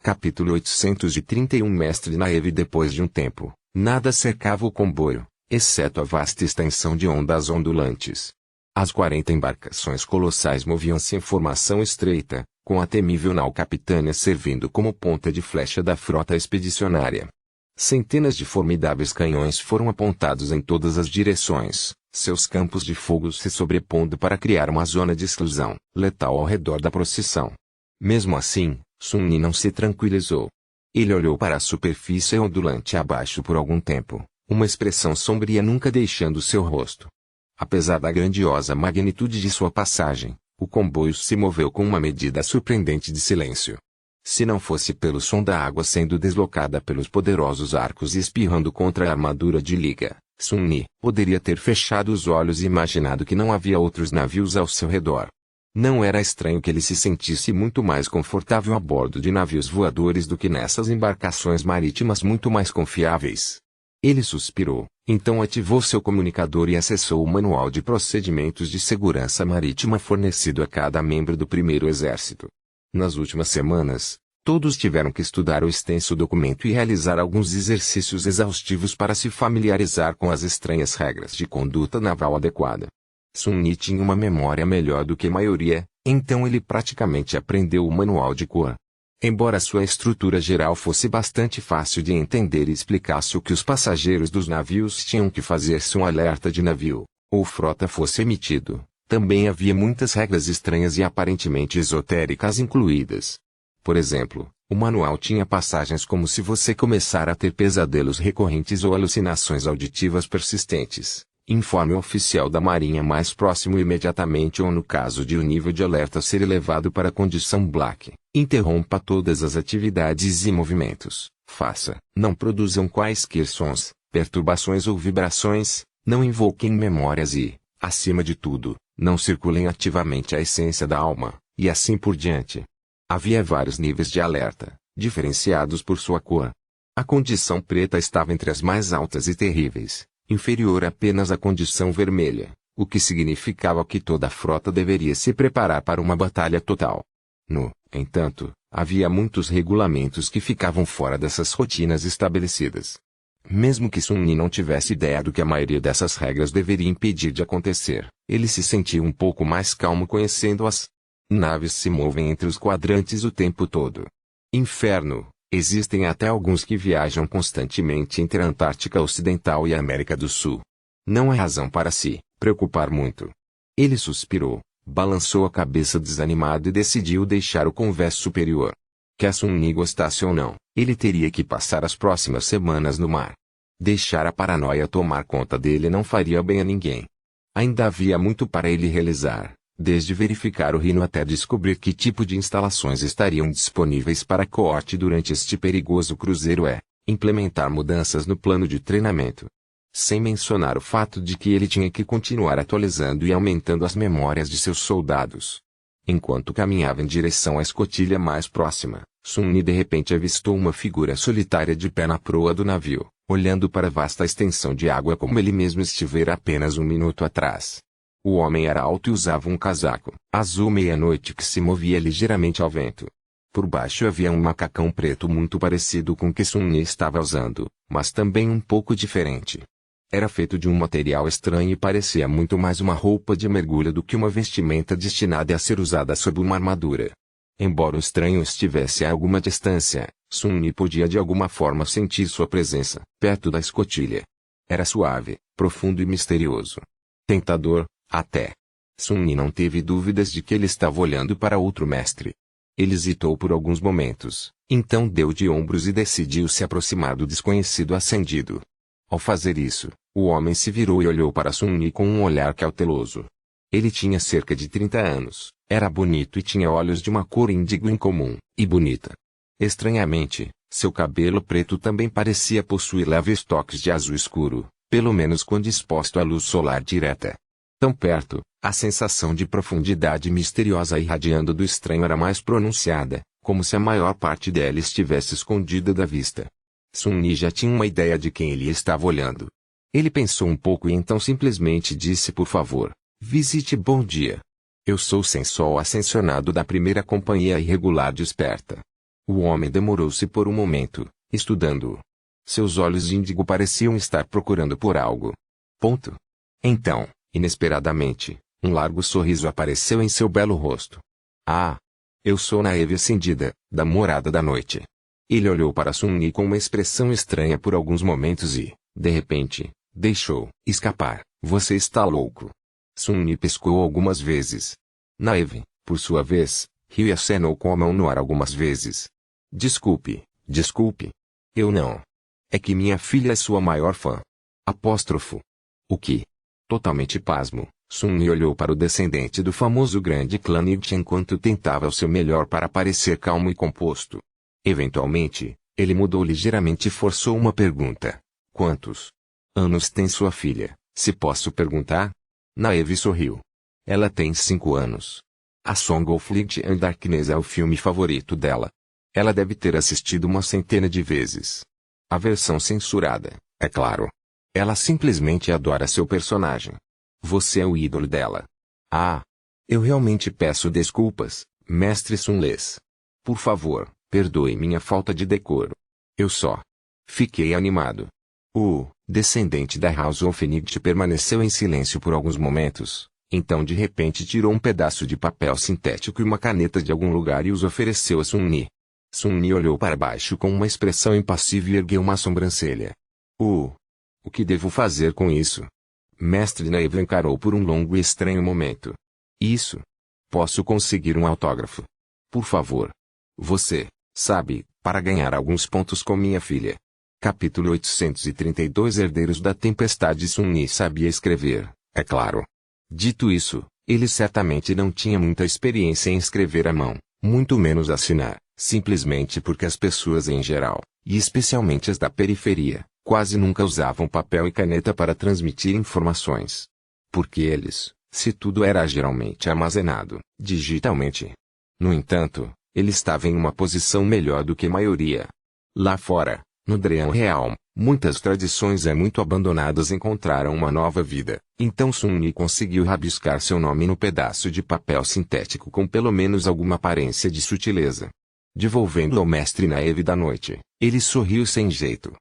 Capítulo 831 Mestre Naive. Depois de um tempo, nada cercava o comboio, exceto a vasta extensão de ondas ondulantes. As 40 embarcações colossais moviam-se em formação estreita, com a temível nau capitânia servindo como ponta de flecha da frota expedicionária. Centenas de formidáveis canhões foram apontados em todas as direções, seus campos de fogo se sobrepondo para criar uma zona de exclusão letal ao redor da procissão. Mesmo assim, Sun Yi não se tranquilizou. Ele olhou para a superfície ondulante abaixo por algum tempo, uma expressão sombria nunca deixando seu rosto. Apesar da grandiosa magnitude de sua passagem, o comboio se moveu com uma medida surpreendente de silêncio. Se não fosse pelo som da água sendo deslocada pelos poderosos arcos e espirrando contra a armadura de liga, Sun Yi poderia ter fechado os olhos e imaginado que não havia outros navios ao seu redor. Não era estranho que ele se sentisse muito mais confortável a bordo de navios voadores do que nessas embarcações marítimas muito mais confiáveis. Ele suspirou, então ativou seu comunicador e acessou o manual de procedimentos de segurança marítima fornecido a cada membro do primeiro exército. Nas últimas semanas, todos tiveram que estudar o extenso documento e realizar alguns exercícios exaustivos para se familiarizar com as estranhas regras de conduta naval adequada. Sun Yi tinha uma memória melhor do que a maioria, então ele praticamente aprendeu o manual de cor. Embora sua estrutura geral fosse bastante fácil de entender e explicasse o que os passageiros dos navios tinham que fazer se um alerta de navio ou frota fosse emitido, também havia muitas regras estranhas e aparentemente esotéricas incluídas. Por exemplo, o manual tinha passagens como se você começar a ter pesadelos recorrentes ou alucinações auditivas persistentes. Informe o oficial da Marinha mais próximo imediatamente ou no caso de o nível de alerta ser elevado para a condição Black, interrompa todas as atividades e movimentos, não produzam quaisquer sons, perturbações ou vibrações, não invoquem memórias e, acima de tudo, não circulem ativamente a essência da alma, e assim por diante. Havia vários níveis de alerta, diferenciados por sua cor. A condição preta estava entre as mais altas e terríveis, inferior apenas à condição vermelha, o que significava que toda a frota deveria se preparar para uma batalha total. No entanto, havia muitos regulamentos que ficavam fora dessas rotinas estabelecidas. Mesmo que Sun Yi não tivesse ideia do que a maioria dessas regras deveria impedir de acontecer, ele se sentia um pouco mais calmo conhecendo-as. Naves se movem entre os quadrantes o tempo todo. Inferno! Existem até alguns que viajam constantemente entre a Antártica Ocidental e a América do Sul. Não há razão para se preocupar muito. Ele suspirou, balançou a cabeça desanimado e decidiu deixar o convés superior. Quer Sun Yi gostasse ou não, ele teria que passar as próximas semanas no mar. Deixar a paranoia tomar conta dele não faria bem a ninguém. Ainda havia muito para ele realizar. Desde verificar o Rhino até descobrir que tipo de instalações estariam disponíveis para a coorte durante este perigoso cruzeiro implementar mudanças no plano de treinamento. Sem mencionar o fato de que ele tinha que continuar atualizando e aumentando as memórias de seus soldados. Enquanto caminhava em direção à escotilha mais próxima, Sun Yi de repente avistou uma figura solitária de pé na proa do navio, olhando para a vasta extensão de água como ele mesmo estivera apenas um minuto atrás. O homem era alto e usava um casaco azul meia-noite que se movia ligeiramente ao vento. Por baixo havia um macacão preto muito parecido com o que Sun Yi estava usando, mas também um pouco diferente. Era feito de um material estranho e parecia muito mais uma roupa de mergulho do que uma vestimenta destinada a ser usada sob uma armadura. Embora o estranho estivesse a alguma distância, Sun Yi podia de alguma forma sentir sua presença, perto da escotilha. Era suave, profundo e misterioso. Tentador, até. Sun Yi não teve dúvidas de que ele estava olhando para outro mestre. Ele hesitou por alguns momentos, então deu de ombros e decidiu se aproximar do desconhecido ascendido. Ao fazer isso, o homem se virou e olhou para Sun Yi com um olhar cauteloso. Ele tinha cerca de 30 anos, era bonito e tinha olhos de uma cor índigo incomum, e bonita. Estranhamente, seu cabelo preto também parecia possuir leves toques de azul escuro, pelo menos quando exposto à luz solar direta. Tão perto, a sensação de profundidade misteriosa irradiando do estranho era mais pronunciada, como se a maior parte dela estivesse escondida da vista. Sun Yi já tinha uma ideia de quem ele estava olhando. Ele pensou um pouco e então simplesmente disse: por favor, visite Bom Dia. Eu sou o Sensol ascensionado da primeira companhia irregular desperta. O homem demorou-se por um momento, estudando-o. Seus olhos de índigo pareciam estar procurando por algo. Ponto. Então, inesperadamente, um largo sorriso apareceu em seu belo rosto. Ah! Eu sou Naeve Acendida, da Morada da Noite. Ele olhou para Sun-Yi com uma expressão estranha por alguns momentos e, de repente, deixou escapar. Você está louco. Sun-Yi piscou algumas vezes. Naeve, por sua vez, riu e acenou com a mão no ar algumas vezes. Desculpe, desculpe. Eu não. É que minha filha é sua maior fã. Apóstrofo. O que? Totalmente pasmo, Sun-Yi olhou para o descendente do famoso grande clã Nightshade enquanto tentava o seu melhor para parecer calmo e composto. Eventualmente, ele mudou ligeiramente e forçou uma pergunta. Quantos anos tem sua filha, se posso perguntar? Naeve sorriu. Ela tem 5 anos. A Song of Light and Darkness é o filme favorito dela. Ela deve ter assistido uma centena de vezes. A versão censurada, é claro. Ela simplesmente adora seu personagem. Você é o ídolo dela. Ah! Eu realmente peço desculpas, mestre Sunless. Por favor, perdoe minha falta de decoro. Eu só fiquei animado. O descendente da House of Nightshade permaneceu em silêncio por alguns momentos. Então de repente tirou um pedaço de papel sintético e uma caneta de algum lugar e os ofereceu a Sun-Yi. Sun-Yi olhou para baixo com uma expressão impassível e ergueu uma sobrancelha. O que devo fazer com isso? Mestre Naeve encarou por um longo e estranho momento. Isso. Posso conseguir um autógrafo? Por favor. Você, sabe, para ganhar alguns pontos com minha filha. Capítulo 832 Herdeiros da Tempestade. Sun-Yi sabia escrever, é claro. Dito isso, ele certamente não tinha muita experiência em escrever à mão, muito menos assinar, simplesmente porque as pessoas em geral, e especialmente as da periferia, quase nunca usavam papel e caneta para transmitir informações. Porque eles, se tudo era geralmente armazenado, digitalmente. No entanto, ele estava em uma posição melhor do que a maioria. Lá fora, no Dream Realm, muitas tradições muito abandonadas encontraram uma nova vida, então Sun-Yi conseguiu rabiscar seu nome no pedaço de papel sintético com pelo menos alguma aparência de sutileza. Devolvendo ao mestre Naeve da Noite, ele sorriu sem jeito.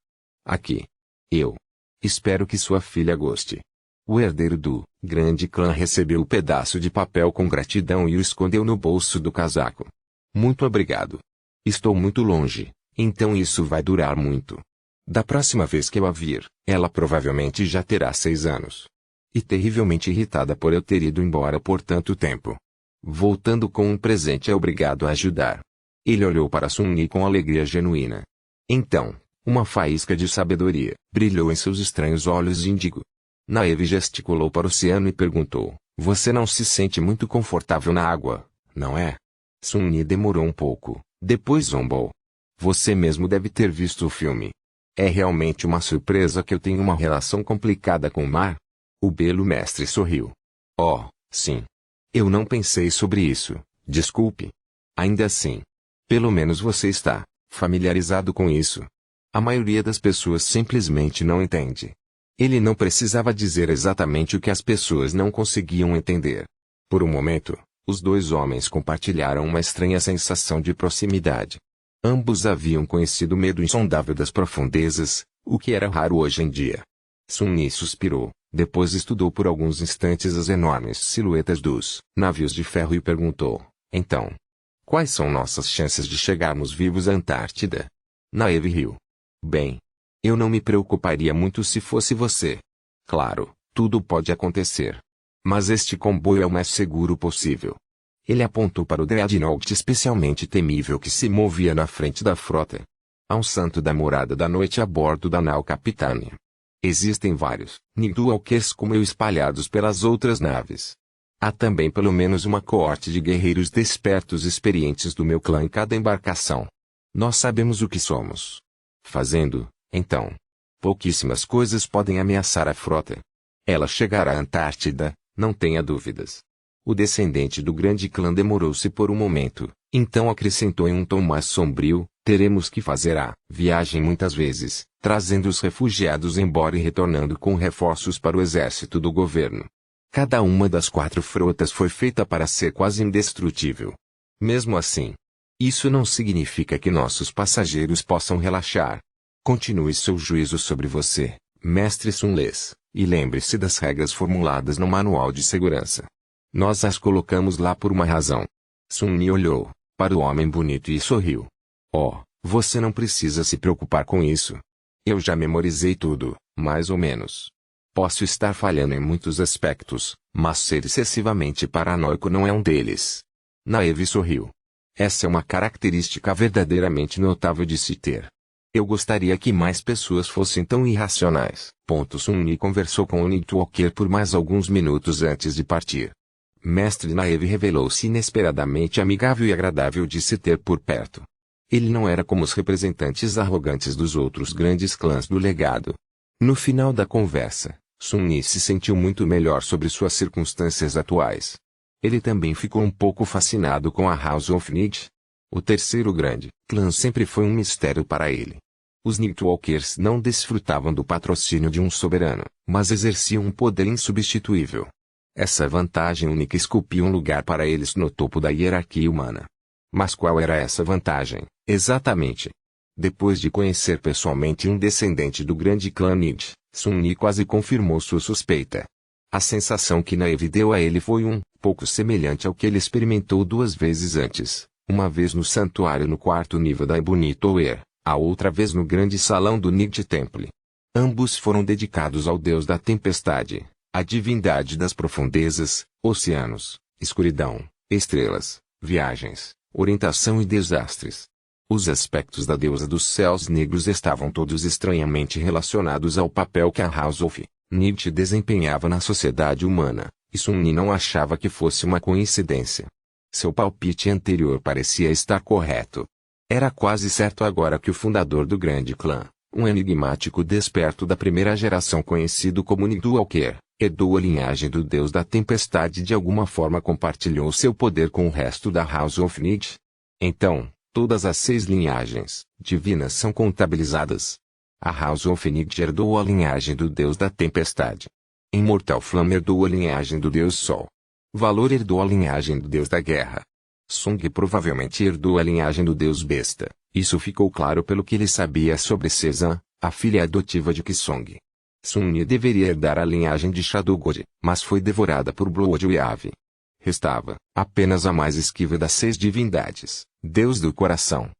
Aqui. Eu. Espero que sua filha goste. O herdeiro do grande clã recebeu o pedaço de papel com gratidão e o escondeu no bolso do casaco. Muito obrigado. Estou muito longe, então isso vai durar muito. Da próxima vez que eu a vir, ela provavelmente já terá 6 anos. E terrivelmente irritada por eu ter ido embora por tanto tempo. Voltando com um presente é obrigado a ajudar. Ele olhou para Sun-Yi com alegria genuína. Então, uma faísca de sabedoria brilhou em seus estranhos olhos de índigo. Naeve gesticulou para o oceano e perguntou, você não se sente muito confortável na água, não é? Sun-Yi demorou um pouco, depois zombou. Você mesmo deve ter visto o filme. É realmente uma surpresa que eu tenho uma relação complicada com o mar? O belo mestre sorriu. Oh, sim. Eu não pensei sobre isso, desculpe. Ainda assim. Pelo menos você está familiarizado com isso. A maioria das pessoas simplesmente não entende. Ele não precisava dizer exatamente o que as pessoas não conseguiam entender. Por um momento, os dois homens compartilharam uma estranha sensação de proximidade. Ambos haviam conhecido o medo insondável das profundezas, o que era raro hoje em dia. Sun-Yi suspirou, depois estudou por alguns instantes as enormes silhuetas dos navios de ferro e perguntou, então, quais são nossas chances de chegarmos vivos à Antártida? Naeve riu. Bem, eu não me preocuparia muito se fosse você. Claro, tudo pode acontecer. Mas este comboio é o mais seguro possível. Ele apontou para o Dreadnought especialmente temível que se movia na frente da frota. Há um santo da Morada da Noite a bordo da nau Capitânia. Existem vários Nightwalkers como eu espalhados pelas outras naves. Há também pelo menos uma coorte de guerreiros despertos experientes do meu clã em cada embarcação. Nós sabemos o que somos fazendo, então. Pouquíssimas coisas podem ameaçar a frota. Ela chegará à Antártida, não tenha dúvidas. O descendente do grande clã demorou-se por um momento, então acrescentou em um tom mais sombrio, teremos que fazer a viagem muitas vezes, trazendo os refugiados embora e retornando com reforços para o exército do governo. Cada uma das 4 frotas foi feita para ser quase indestrutível. Mesmo assim, Isso não significa que nossos passageiros possam relaxar. Continue seu juízo sobre você, mestre Sunles, e lembre-se das regras formuladas no manual de segurança. Nós as colocamos lá por uma razão. Sun-Yi olhou para o homem bonito e sorriu. Oh, você não precisa se preocupar com isso. Eu já memorizei tudo, mais ou menos. Posso estar falhando em muitos aspectos, mas ser excessivamente paranoico não é um deles. Naeve sorriu. Essa é uma característica verdadeiramente notável de se ter. Eu gostaria que mais pessoas fossem tão irracionais. Sun-Yi conversou com o Nightwalker por mais alguns minutos antes de partir. Mestre Naeve revelou-se inesperadamente amigável e agradável de se ter por perto. Ele não era como os representantes arrogantes dos outros grandes clãs do legado. No final da conversa, Sun-Yi se sentiu muito melhor sobre suas circunstâncias atuais. Ele também ficou um pouco fascinado com a House of Nid. O terceiro grande clã sempre foi um mistério para ele. Os Nightwalkers não desfrutavam do patrocínio de um soberano, mas exerciam um poder insubstituível. Essa vantagem única esculpia um lugar para eles no topo da hierarquia humana. Mas qual era essa vantagem, exatamente? Depois de conhecer pessoalmente um descendente do grande clã Nid, Sun-Yi quase confirmou sua suspeita. A sensação que Naeve deu a ele foi um pouco semelhante ao que ele experimentou 2 vezes antes, uma vez no santuário no 4º nível da Ebony Tower, a outra vez no grande salão do Nid Temple. Ambos foram dedicados ao deus da tempestade, a divindade das profundezas, oceanos, escuridão, estrelas, viagens, orientação e desastres. Os aspectos da deusa dos céus negros estavam todos estranhamente relacionados ao papel que a House of Nid desempenhava na sociedade humana, e Sun-Yi não achava que fosse uma coincidência. Seu palpite anterior parecia estar correto. Era quase certo agora que o fundador do grande clã, um enigmático desperto da primeira geração conhecido como Nightwalker, herdou a linhagem do deus da tempestade e de alguma forma compartilhou seu poder com o resto da House of Nid. Então, todas as 6 linhagens divinas são contabilizadas. A House of Nid herdou a linhagem do deus da tempestade. Immortal Flame herdou a linhagem do deus Sol. Valor herdou a linhagem do deus da guerra. Song provavelmente herdou a linhagem do deus Besta. Isso ficou claro pelo que ele sabia sobre Sezan, a filha adotiva de Kisong. Sun-Yi deveria herdar a linhagem de Shadow God, mas foi devorada por Blood Wave. Restava apenas a mais esquiva das 6 divindades, Deus do Coração.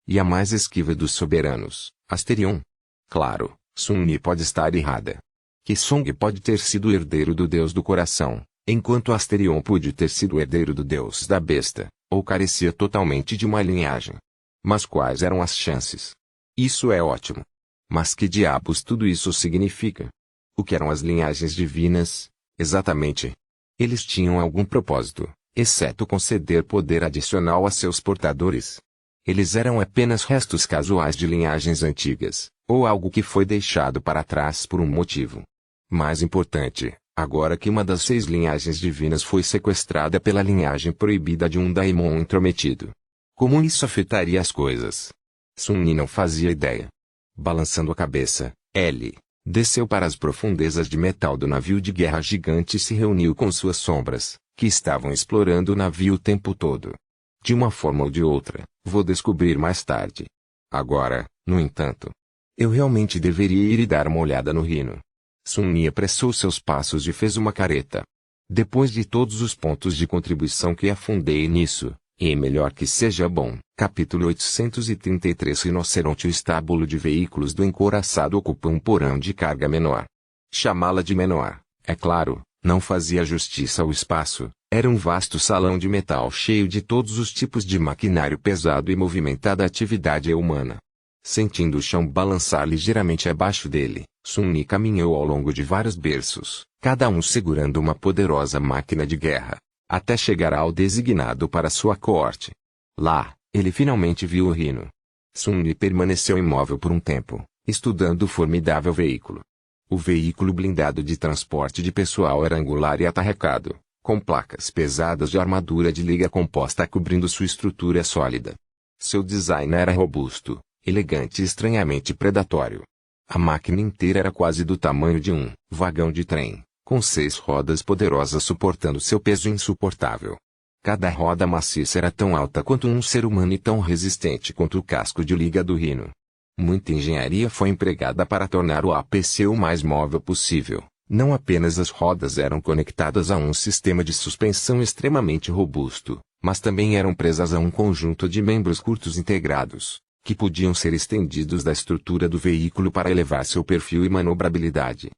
E a mais esquiva dos soberanos, Asterion. Claro, Sun-Yi pode estar errada. Kisong pode ter sido herdeiro do Deus do Coração, enquanto Asterion pôde ter sido herdeiro do Deus da Besta, ou carecia totalmente de uma linhagem. Mas quais eram as chances? Isso é ótimo. Mas que diabos tudo isso significa? O que eram as linhagens divinas, exatamente? Eles tinham algum propósito, exceto conceder poder adicional a seus portadores. Eles eram apenas restos casuais de linhagens antigas, ou algo que foi deixado para trás por um motivo. Mais importante, agora que uma das 6 linhagens divinas foi sequestrada pela linhagem proibida de um daimon intrometido. Como isso afetaria as coisas? Sun-Yi não fazia ideia. Balançando a cabeça, ele desceu para as profundezas de metal do navio de guerra gigante e se reuniu com suas sombras, que estavam explorando o navio o tempo todo. De uma forma ou de outra, vou descobrir mais tarde. Agora, no entanto, eu realmente deveria ir e dar uma olhada no Rhino. Sun-Yi apressou seus passos e fez uma careta. Depois de todos os pontos de contribuição que afundei nisso, e melhor que seja bom. Capítulo 833 Rinoceronte. O estábulo de veículos do encouraçado ocupa um porão de carga menor. Chamá-la de menor, é claro, não fazia justiça ao espaço. Era um vasto salão de metal cheio de todos os tipos de maquinário pesado e movimentada atividade humana. Sentindo o chão balançar ligeiramente abaixo dele, Sun-Yi caminhou ao longo de vários berços, cada um segurando uma poderosa máquina de guerra, até chegar ao designado para sua coorte. Lá, ele finalmente viu o Rhino. Sun-Yi permaneceu imóvel por um tempo, estudando o formidável veículo. O veículo blindado de transporte de pessoal era angular e atarracado, com placas pesadas de armadura de liga composta cobrindo sua estrutura sólida. Seu design era robusto, elegante e estranhamente predatório. A máquina inteira era quase do tamanho de um vagão de trem, com 6 rodas poderosas suportando seu peso insuportável. Cada roda maciça era tão alta quanto um ser humano e tão resistente quanto o casco de liga do Rhino. Muita engenharia foi empregada para tornar o APC o mais móvel possível. Não apenas as rodas eram conectadas a um sistema de suspensão extremamente robusto, mas também eram presas a um conjunto de membros curtos integrados, que podiam ser estendidos da estrutura do veículo para elevar seu perfil e manobrabilidade.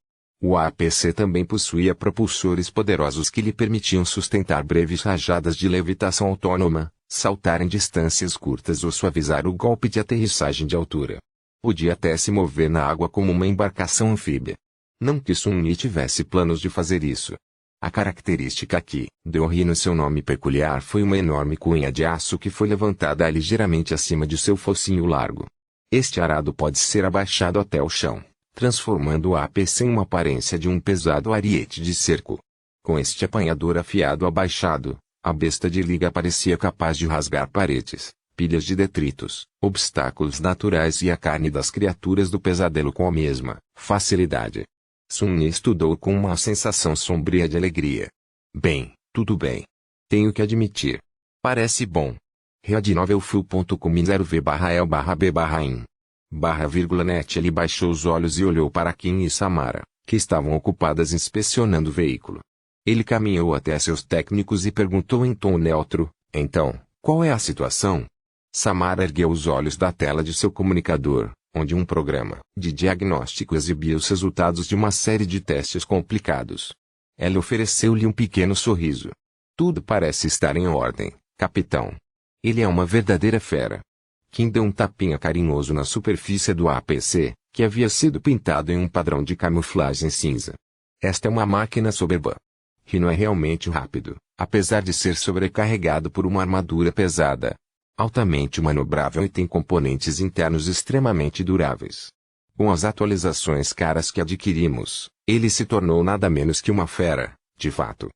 O APC também possuía propulsores poderosos que lhe permitiam sustentar breves rajadas de levitação autônoma, saltar em distâncias curtas ou suavizar o golpe de aterrissagem de altura. Podia até se mover na água como uma embarcação anfíbia. Não que Sun-Yi tivesse planos de fazer isso. A característica que deu ao Rhino seu nome peculiar foi uma enorme cunha de aço que foi levantada ligeiramente acima de seu focinho largo. Este arado pode ser abaixado até o chão, transformando o APC em uma aparência de um pesado ariete de cerco. Com este apanhador afiado abaixado, a besta de liga parecia capaz de rasgar paredes, pilhas de detritos, obstáculos naturais e a carne das criaturas do pesadelo com a mesma facilidade. Sun-Yi estudou com uma sensação sombria de alegria. Bem, tudo bem. Tenho que admitir. Parece bom. readnovelfu.com/el/b/in/net. Ele baixou os olhos e olhou para Kim e Samara, que estavam ocupadas inspecionando o veículo. Ele caminhou até seus técnicos e perguntou em tom neutro: então, qual é a situação? Samara ergueu os olhos da tela de seu comunicador, onde um programa de diagnóstico exibia os resultados de uma série de testes complicados. Ela ofereceu-lhe um pequeno sorriso. Tudo parece estar em ordem, capitão. Ele é uma verdadeira fera. Kim deu um tapinha carinhoso na superfície do APC, que havia sido pintado em um padrão de camuflagem cinza. Esta é uma máquina soberba. Rhino é realmente rápido, apesar de ser sobrecarregado por uma armadura pesada. Altamente manobrável e tem componentes internos extremamente duráveis. Com as atualizações caras que adquirimos, ele se tornou nada menos que uma fera, de fato.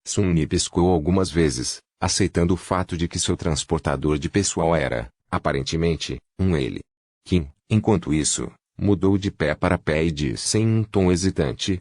Sun-Yi piscou algumas vezes, aceitando o fato de que seu transportador de pessoal era, aparentemente, um ele. Kim, enquanto isso, mudou de pé para pé e disse em um tom hesitante: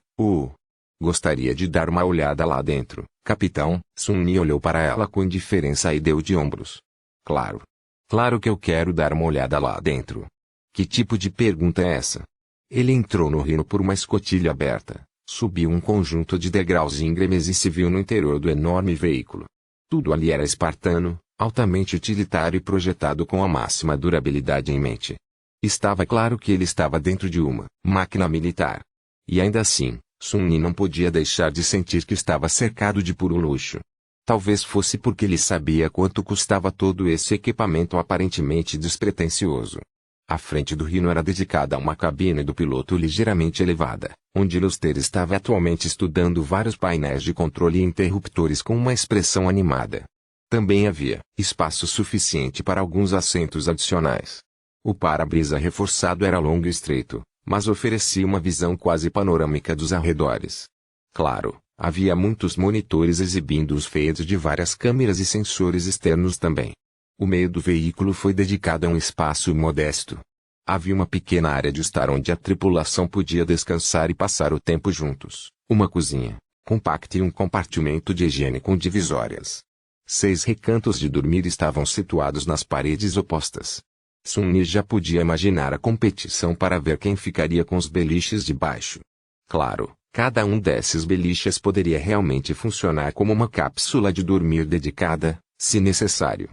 gostaria de dar uma olhada lá dentro, capitão. Sun-Yi olhou para ela com indiferença e deu de ombros. Claro. Claro que eu quero dar uma olhada lá dentro. Que tipo de pergunta é essa? Ele entrou no Rhino por uma escotilha aberta, subiu um conjunto de degraus íngremes e se viu no interior do enorme veículo. Tudo ali era espartano, altamente utilitário e projetado com a máxima durabilidade em mente. Estava claro que ele estava dentro de uma máquina militar. E ainda assim, Sun-Yi não podia deixar de sentir que estava cercado de puro luxo. Talvez fosse porque ele sabia quanto custava todo esse equipamento aparentemente despretensioso. A frente do Rhino era dedicada a uma cabine do piloto ligeiramente elevada, onde Luster estava atualmente estudando vários painéis de controle e interruptores com uma expressão animada. Também havia espaço suficiente para alguns assentos adicionais. O para-brisa reforçado era longo e estreito, mas oferecia uma visão quase panorâmica dos arredores. Claro, havia muitos monitores exibindo os feeds de várias câmeras e sensores externos também. O meio do veículo foi dedicado a um espaço modesto. Havia uma pequena área de estar onde a tripulação podia descansar e passar o tempo juntos, uma cozinha compacta e um compartimento de higiene com divisórias. 6 recantos de dormir estavam situados nas paredes opostas. Sun-Yi já podia imaginar a competição para ver quem ficaria com os beliches de baixo. Claro, cada um desses beliches poderia realmente funcionar como uma cápsula de dormir dedicada, se necessário.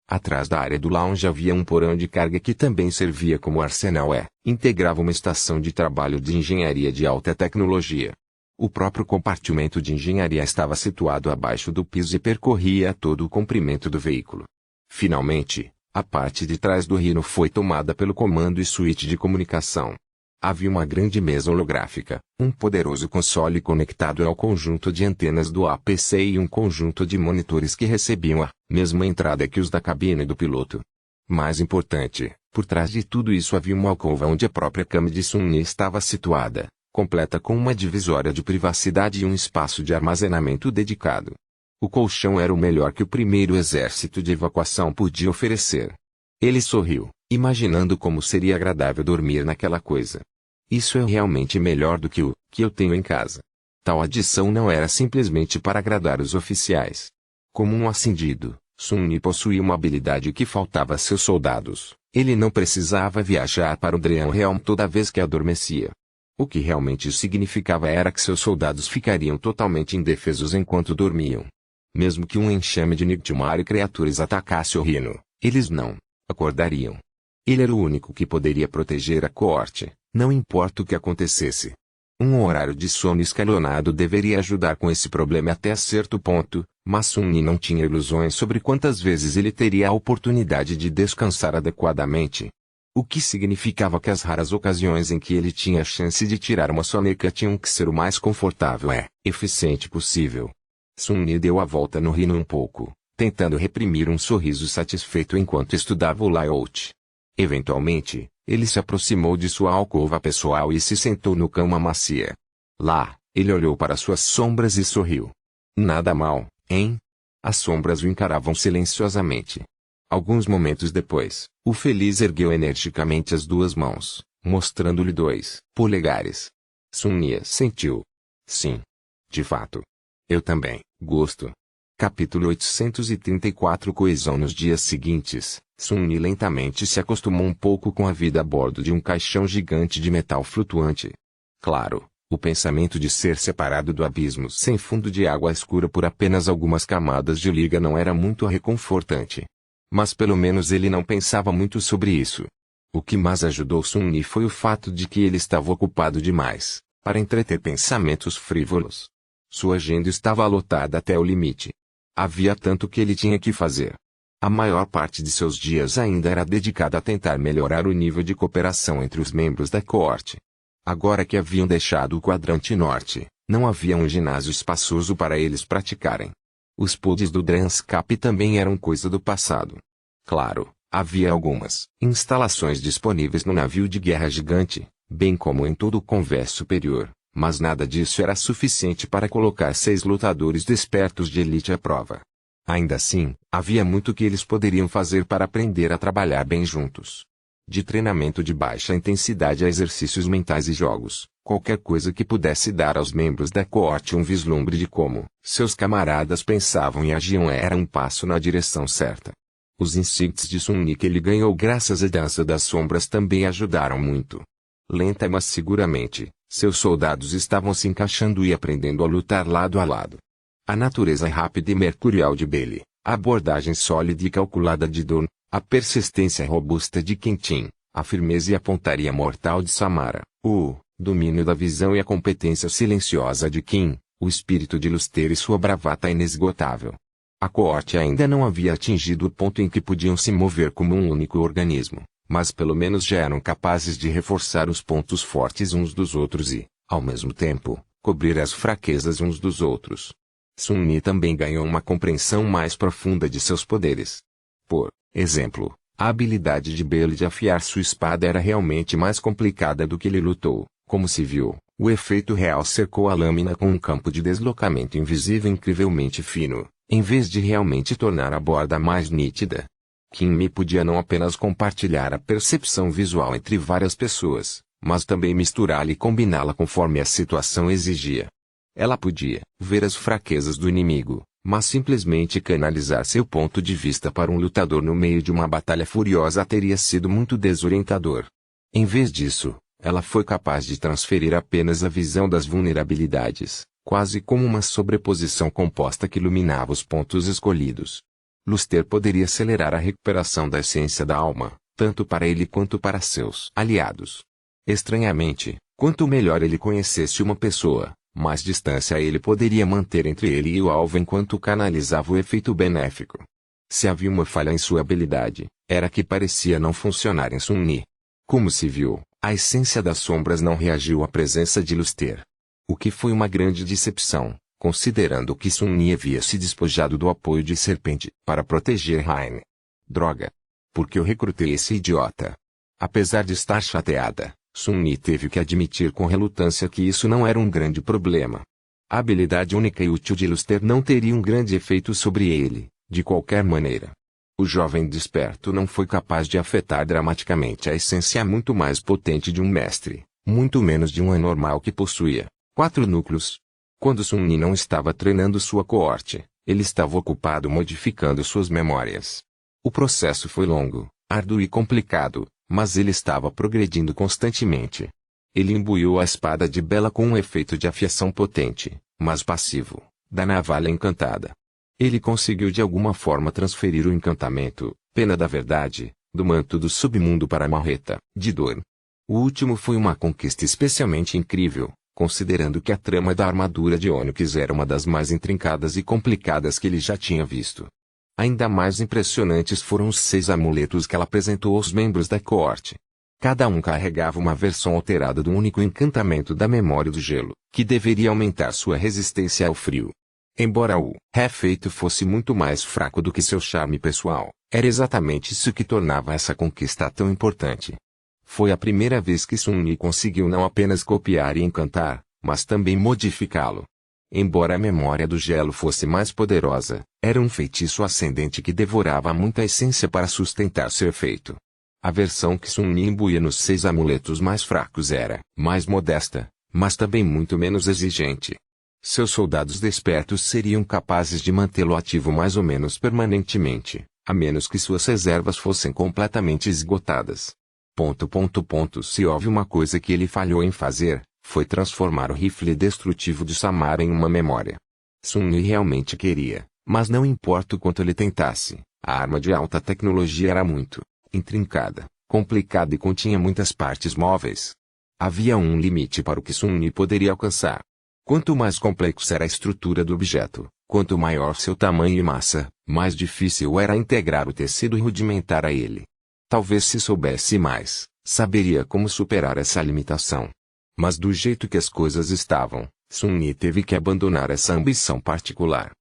Atrás da área do lounge havia um porão de carga que também servia como arsenal e integrava uma estação de trabalho de engenharia de alta tecnologia. O próprio compartimento de engenharia estava situado abaixo do piso e percorria todo o comprimento do veículo. Finalmente, a parte de trás do Rhino foi tomada pelo comando e suíte de comunicação. Havia uma grande mesa holográfica, um poderoso console conectado ao conjunto de antenas do APC e um conjunto de monitores que recebiam a mesma entrada que os da cabine do piloto. Mais importante, por trás de tudo isso havia uma alcova onde a própria cama de Sun-Yi estava situada, completa com uma divisória de privacidade e um espaço de armazenamento dedicado. O colchão era o melhor que o primeiro exército de evacuação podia oferecer. Ele sorriu, imaginando como seria agradável dormir naquela coisa. Isso é realmente melhor do que o que eu tenho em casa. Tal adição não era simplesmente para agradar os oficiais. Como um ascendido, Sun-Yi possuía uma habilidade que faltava a seus soldados. Ele não precisava viajar para o Dream Realm toda vez que adormecia. O que realmente isso significava era que seus soldados ficariam totalmente indefesos enquanto dormiam. Mesmo que um enxame de Nightmare e criaturas atacasse o Rhino, eles não acordariam. Ele era o único que poderia proteger a coorte, não importa o que acontecesse. Um horário de sono escalonado deveria ajudar com esse problema até certo ponto, mas Sun-Yi não tinha ilusões sobre quantas vezes ele teria a oportunidade de descansar adequadamente. O que significava que as raras ocasiões em que ele tinha a chance de tirar uma soneca tinham que ser o mais confortável e eficiente possível. Sun-Yi deu a volta no Rhino um pouco, tentando reprimir um sorriso satisfeito enquanto estudava o layout. Eventualmente, ele se aproximou de sua alcova pessoal e se sentou no cama macia. Lá, ele olhou para suas sombras e sorriu. Nada mal, hein? As sombras o encaravam silenciosamente. Alguns momentos depois, o feliz ergueu energicamente as duas mãos, mostrando-lhe 2 polegares. Sun-Yi sentiu. Sim. De fato. Eu também gosto. Capítulo 834 Coesão. Nos dias seguintes, Sun-Yi lentamente se acostumou um pouco com a vida a bordo de um caixão gigante de metal flutuante. Claro, o pensamento de ser separado do abismo sem fundo de água escura por apenas algumas camadas de liga não era muito reconfortante. Mas pelo menos ele não pensava muito sobre isso. O que mais ajudou Sun-Yi foi o fato de que ele estava ocupado demais para entreter pensamentos frívolos. Sua agenda estava lotada até o limite. Havia tanto que ele tinha que fazer. A maior parte de seus dias ainda era dedicada a tentar melhorar o nível de cooperação entre os membros da coorte. Agora que haviam deixado o quadrante norte, não havia um ginásio espaçoso para eles praticarem. Os pods do Dranscap também eram coisa do passado. Claro, havia algumas instalações disponíveis no navio de guerra gigante, bem como em todo o convés superior, mas nada disso era suficiente para colocar 6 lutadores despertos de elite à prova. Ainda assim, havia muito que eles poderiam fazer para aprender a trabalhar bem juntos. De treinamento de baixa intensidade a exercícios mentais e jogos, qualquer coisa que pudesse dar aos membros da coorte um vislumbre de como seus camaradas pensavam e agiam era um passo na direção certa. Os insights de Sun-Yi que ele ganhou graças à dança das sombras também ajudaram muito. Lenta mas seguramente, seus soldados estavam se encaixando e aprendendo a lutar lado a lado. A natureza rápida e mercurial de Bailey, a abordagem sólida e calculada de Dorn, a persistência robusta de Quentin, a firmeza e a pontaria mortal de Samara, o domínio da visão e a competência silenciosa de Kim, o espírito de Luster e sua bravata inesgotável. A coorte ainda não havia atingido o ponto em que podiam se mover como um único organismo, mas pelo menos já eram capazes de reforçar os pontos fortes uns dos outros e, ao mesmo tempo, cobrir as fraquezas uns dos outros. Sun-Yi também ganhou uma compreensão mais profunda de seus poderes. Por exemplo, a habilidade de Bailey de afiar sua espada era realmente mais complicada do que ele lutou. Como se viu, o efeito real cercou a lâmina com um campo de deslocamento invisível incrivelmente fino, em vez de realmente tornar a borda mais nítida. Kim podia não apenas compartilhar a percepção visual entre várias pessoas, mas também misturá-la e combiná-la conforme a situação exigia. Ela podia ver as fraquezas do inimigo, mas simplesmente canalizar seu ponto de vista para um lutador no meio de uma batalha furiosa teria sido muito desorientador. Em vez disso, ela foi capaz de transferir apenas a visão das vulnerabilidades, quase como uma sobreposição composta que iluminava os pontos escolhidos. Luster poderia acelerar a recuperação da essência da alma, tanto para ele quanto para seus aliados. Estranhamente, quanto melhor ele conhecesse uma pessoa, mais distância ele poderia manter entre ele e o alvo enquanto canalizava o efeito benéfico. Se havia uma falha em sua habilidade, era que parecia não funcionar em Sun-Yi. Como se viu, a essência das sombras não reagiu à presença de Luster. O que foi uma grande decepção, considerando que Sun-Yi havia se despojado do apoio de Serpente para proteger Raine. Droga! Por que eu recrutei esse idiota? Apesar de estar chateada, Sun-Yi teve que admitir com relutância que isso não era um grande problema. A habilidade única e útil de Luster não teria um grande efeito sobre ele, de qualquer maneira. O jovem desperto não foi capaz de afetar dramaticamente a essência muito mais potente de um mestre, muito menos de um anormal que possuía 4 núcleos. Quando Sun-Yi não estava treinando sua coorte, Ele estava ocupado modificando suas memórias. O processo foi longo, árduo e complicado, mas ele estava progredindo constantemente. Ele imbuiu a espada de Bela com um efeito de afiação potente, mas passivo, da navalha encantada. Ele conseguiu de alguma forma transferir o encantamento, pena da verdade, do manto do submundo para a marreta, de dor. O último foi uma conquista especialmente incrível, considerando que a trama da armadura de Ônix era uma das mais intrincadas e complicadas que ele já tinha visto. Ainda mais impressionantes foram os 6 amuletos que ela apresentou aos membros da coorte. Cada um carregava uma versão alterada do único encantamento da memória do gelo, que deveria aumentar sua resistência ao frio. Embora o efeito fosse muito mais fraco do que seu charme pessoal, era exatamente isso que tornava essa conquista tão importante. Foi a primeira vez que Sun-Yi conseguiu não apenas copiar e encantar, mas também modificá-lo. Embora a memória do gelo fosse mais poderosa, era um feitiço ascendente que devorava muita essência para sustentar seu efeito. A versão que Sun-Yi imbuía nos 6 amuletos mais fracos era mais modesta, mas também muito menos exigente. Seus soldados despertos seriam capazes de mantê-lo ativo mais ou menos permanentemente, a menos que suas reservas fossem completamente esgotadas. Se houve uma coisa que ele falhou em fazer, foi transformar o rifle destrutivo de Samara em uma memória. Sun-Yi realmente queria, mas não importa o quanto ele tentasse, a arma de alta tecnologia era muito intrincada, complicada e continha muitas partes móveis. Havia um limite para o que Sun-Yi poderia alcançar. Quanto mais complexa era a estrutura do objeto, quanto maior seu tamanho e massa, mais difícil era integrar o tecido rudimentar a ele. Talvez se soubesse mais, saberia como superar essa limitação. Mas do jeito que as coisas estavam, Sun-Yi teve que abandonar essa ambição particular.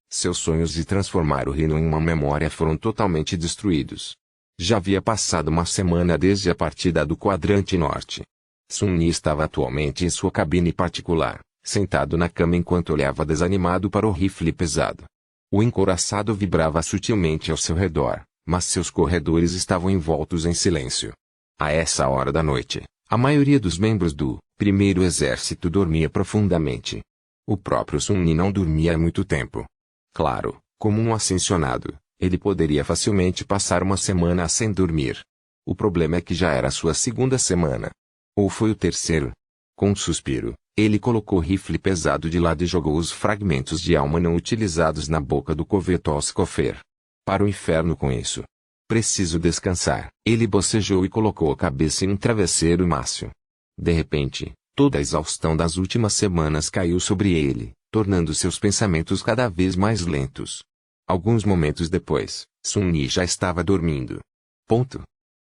Seus sonhos de transformar o Rhino em uma memória foram totalmente destruídos. Já havia passado uma semana desde a partida do quadrante norte. Sun-Yi estava atualmente em sua cabine particular, sentado na cama enquanto olhava desanimado para o rifle pesado. O encouraçado vibrava sutilmente ao seu redor, mas seus corredores estavam envoltos em silêncio. A essa hora da noite, a maioria dos membros do primeiro exército dormia profundamente. O próprio Sun-Yi não dormia há muito tempo. Claro, como um ascensionado, ele poderia facilmente passar uma semana sem dormir. O problema é que já era sua segunda semana. Ou foi o terceiro? Com um suspiro, ele colocou o rifle pesado de lado e jogou os fragmentos de alma não utilizados na boca do Kovetoscofer. Para o inferno com isso. Preciso descansar. Ele bocejou e colocou a cabeça em um travesseiro mácio. De repente, toda a exaustão das últimas semanas caiu sobre ele, tornando seus pensamentos cada vez mais lentos. Alguns momentos depois, Sun-Yi já estava dormindo.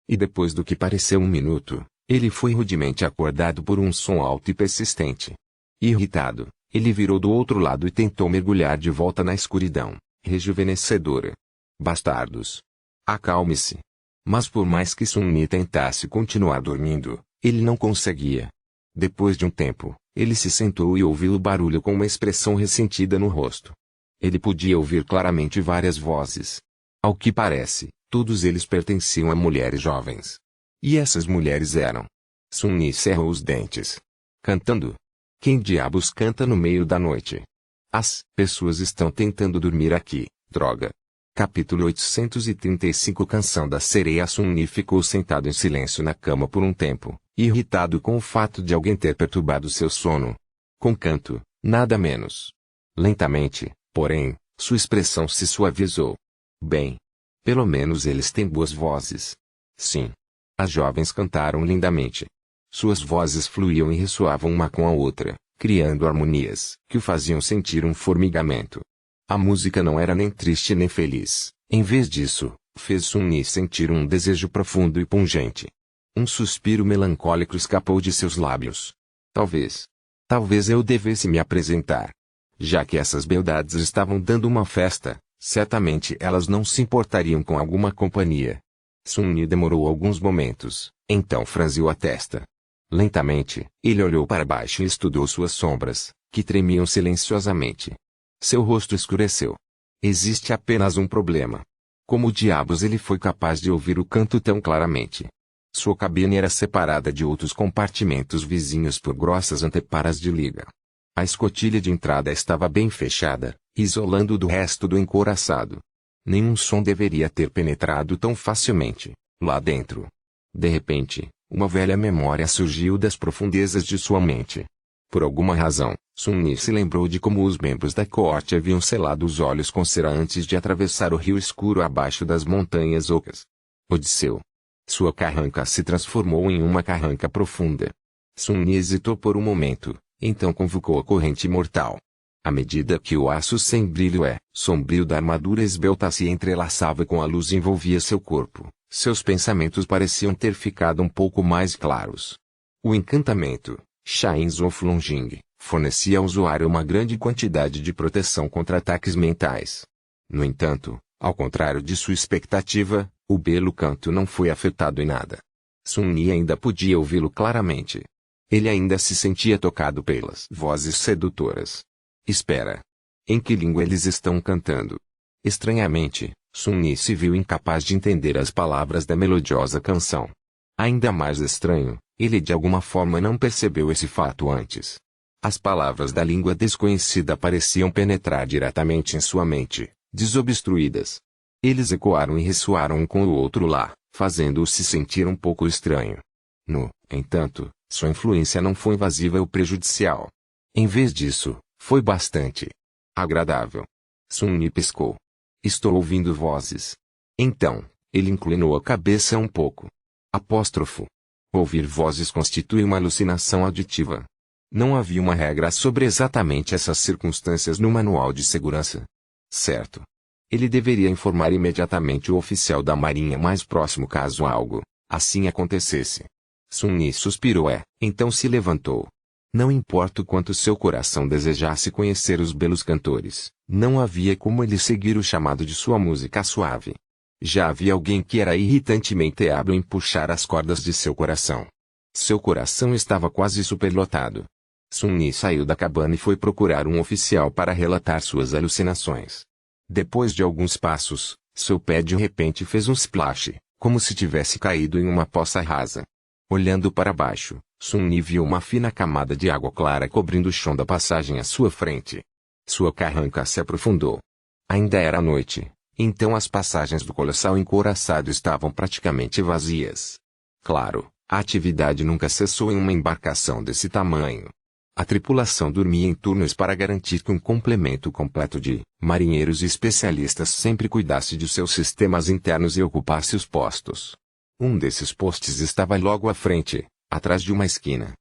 E depois do que pareceu um minuto, ele foi rudemente acordado por um som alto e persistente. Irritado, ele virou do outro lado e tentou mergulhar de volta na escuridão, rejuvenescedora. Bastardos! Acalme-se! Mas por mais que Sun-Yi tentasse continuar dormindo, ele não conseguia. Depois de um tempo, ele se sentou e ouviu o barulho com uma expressão ressentida no rosto. Ele podia ouvir claramente várias vozes. Ao que parece, todos eles pertenciam a mulheres jovens. E essas mulheres eram. Sun-Yi cerrou os dentes. Cantando? Quem diabos canta no meio da noite? As pessoas estão tentando dormir aqui, droga. Capítulo 835 Canção da Sereia. Sun-Yi ficou sentado em silêncio na cama por um tempo, irritado com o fato de alguém ter perturbado seu sono. Com canto, nada menos. Lentamente, porém, sua expressão se suavizou. Bem. Pelo menos eles têm boas vozes. Sim. As jovens cantaram lindamente. Suas vozes fluíam e ressoavam uma com a outra, criando harmonias que o faziam sentir um formigamento. A música não era nem triste nem feliz. Em vez disso, fez Sun-Yi sentir um desejo profundo e pungente. Um suspiro melancólico escapou de seus lábios. Talvez eu devesse me apresentar. Já que essas beldades estavam dando uma festa, certamente elas não se importariam com alguma companhia. Sun-Yi demorou alguns momentos, então franziu a testa. Lentamente, ele olhou para baixo e estudou suas sombras, que tremiam silenciosamente. Seu rosto escureceu. Existe apenas um problema. Como diabos ele foi capaz de ouvir o canto tão claramente? Sua cabine era separada de outros compartimentos vizinhos por grossas anteparas de liga. A escotilha de entrada estava bem fechada, isolando-o do resto do encouraçado. Nenhum som deveria ter penetrado tão facilmente, lá dentro. De repente, uma velha memória surgiu das profundezas de sua mente. Por alguma razão, Sun-Yi se lembrou de como os membros da coorte haviam selado os olhos com cera antes de atravessar o rio escuro abaixo das montanhas ocas. Odisseu. Sua carranca se transformou em uma carranca profunda. Sun-Yi hesitou por um momento, então convocou a corrente mortal. À medida que o aço sem brilho sombrio da armadura esbelta se entrelaçava com a luz e envolvia seu corpo, seus pensamentos pareciam ter ficado um pouco mais claros. O encantamento, Shains of Longjing, fornecia ao usuário uma grande quantidade de proteção contra ataques mentais. No entanto, ao contrário de sua expectativa, o belo canto não foi afetado em nada. Sun-Yi ainda podia ouvi-lo claramente. Ele ainda se sentia tocado pelas vozes sedutoras. Espera. Em que língua eles estão cantando? Estranhamente, Sun-Yi se viu incapaz de entender as palavras da melodiosa canção. Ainda mais estranho, ele de alguma forma não percebeu esse fato antes. As palavras da língua desconhecida pareciam penetrar diretamente em sua mente, desobstruídas. Eles ecoaram e ressoaram um com o outro lá, fazendo-o se sentir um pouco estranho. No entanto, sua influência não foi invasiva ou prejudicial. Em vez disso, foi bastante agradável. Sun-Yi piscou. Estou ouvindo vozes. Então, ele inclinou a cabeça um pouco. Apóstrofo. Ouvir vozes constitui uma alucinação auditiva. Não havia uma regra sobre exatamente essas circunstâncias no manual de segurança. Certo. Ele deveria informar imediatamente o oficial da marinha mais próximo caso algo assim acontecesse. Sun-Yi suspirou então se levantou. Não importa o quanto seu coração desejasse conhecer os belos cantores, não havia como ele seguir o chamado de sua música suave. Já havia alguém que era irritantemente hábil em puxar as cordas de seu coração. Seu coração estava quase superlotado. Sun-Yi saiu da cabana e foi procurar um oficial para relatar suas alucinações. Depois de alguns passos, seu pé de repente fez um splash, como se tivesse caído em uma poça rasa. Olhando para baixo, Sun-Yi viu uma fina camada de água clara cobrindo o chão da passagem à sua frente. Sua carranca se aprofundou. Ainda era noite, então as passagens do colossal encouraçado estavam praticamente vazias. Claro, a atividade nunca cessou em uma embarcação desse tamanho. A tripulação dormia em turnos para garantir que um complemento completo de marinheiros e especialistas sempre cuidasse de seus sistemas internos e ocupasse os postos. Um desses postes estava logo à frente, atrás de uma esquina.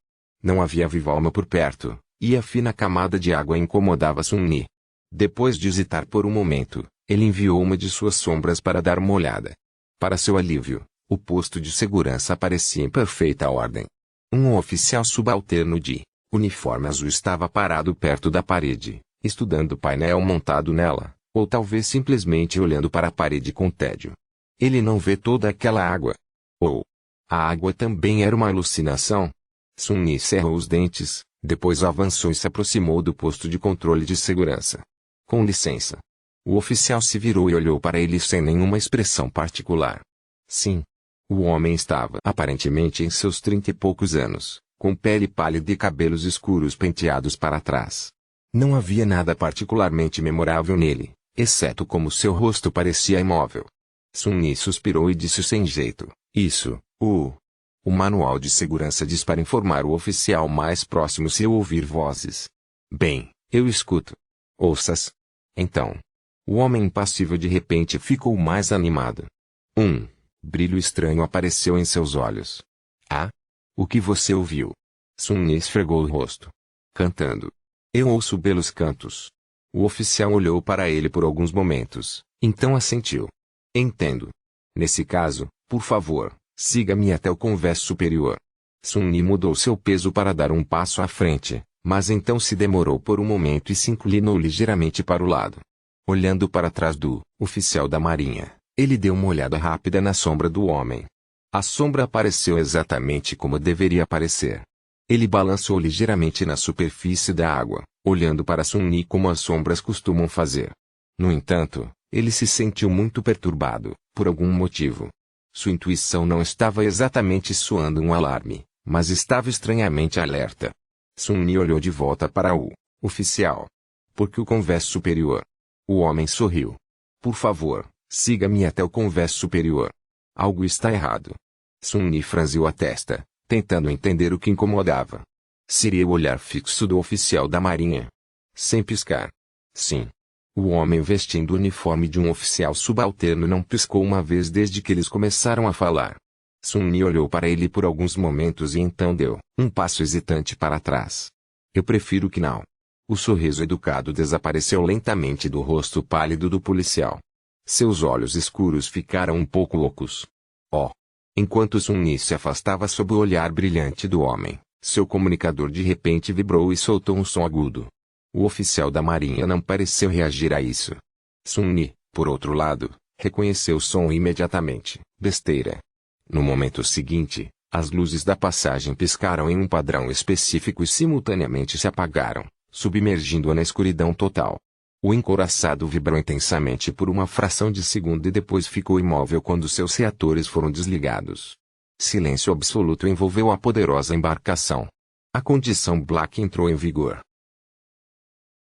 Não havia viva alma por perto, e a fina camada de água incomodava Sun-Yi. Depois de hesitar por um momento, ele enviou uma de suas sombras para dar uma olhada. Para seu alívio, o posto de segurança parecia em perfeita ordem. Um oficial subalterno de uniforme azul estava parado perto da parede, estudando o painel montado nela, ou talvez simplesmente olhando para a parede com tédio. Ele não vê toda aquela água. Ou a água também era uma alucinação? Sun-Yi cerrou os dentes, depois avançou e se aproximou do posto de controle de segurança. Com licença. O oficial se virou e olhou para ele sem nenhuma expressão particular. Sim. O homem estava aparentemente em seus 30 e poucos anos, com pele pálida e cabelos escuros penteados para trás. Não havia nada particularmente memorável nele, exceto como seu rosto parecia imóvel. Sun-Yi suspirou e disse sem jeito, isso, o manual de segurança diz para informar o oficial mais próximo se eu ouvir vozes. Bem, eu escuto. Ouças. Então. O homem impassível de repente ficou mais animado. Brilho estranho apareceu em seus olhos. Ah? O que você ouviu? Sun-Yi esfregou o rosto. Cantando. Eu ouço belos cantos. O oficial olhou para ele por alguns momentos, então assentiu. Entendo. Nesse caso, por favor, siga-me até o convés superior. Sun-Yi mudou seu peso para dar um passo à frente, mas então se demorou por um momento e se inclinou ligeiramente para o lado. Olhando para trás do oficial da marinha, ele deu uma olhada rápida na sombra do homem. A sombra apareceu exatamente como deveria aparecer. Ele balançou ligeiramente na superfície da água, olhando para Sun-Yi como as sombras costumam fazer. No entanto, ele se sentiu muito perturbado, por algum motivo. Sua intuição não estava exatamente soando um alarme, mas estava estranhamente alerta. Sun-Yi olhou de volta para o Oficial. Porque o convés superior. O homem sorriu. Por favor, siga-me até o convés superior. Algo está errado. Sun-Yi franziu a testa, tentando entender o que incomodava. Seria o olhar fixo do oficial da marinha. Sem piscar. Sim. O homem vestindo o uniforme de um oficial subalterno não piscou uma vez desde que eles começaram a falar. Sun-Yi olhou para ele por alguns momentos e então deu um passo hesitante para trás. Eu prefiro que não. O sorriso educado desapareceu lentamente do rosto pálido do policial. Seus olhos escuros ficaram um pouco loucos. Oh! Enquanto Sun-Yi se afastava sob o olhar brilhante do homem, seu comunicador de repente vibrou e soltou um som agudo. O oficial da marinha não pareceu reagir a isso. Sun-Yi, por outro lado, reconheceu o som imediatamente. Besteira. No momento seguinte, as luzes da passagem piscaram em um padrão específico e simultaneamente se apagaram, submergindo-a na escuridão total. O encouraçado vibrou intensamente por uma fração de segundo e depois ficou imóvel quando seus reatores foram desligados. Silêncio absoluto envolveu a poderosa embarcação. A condição Black entrou em vigor.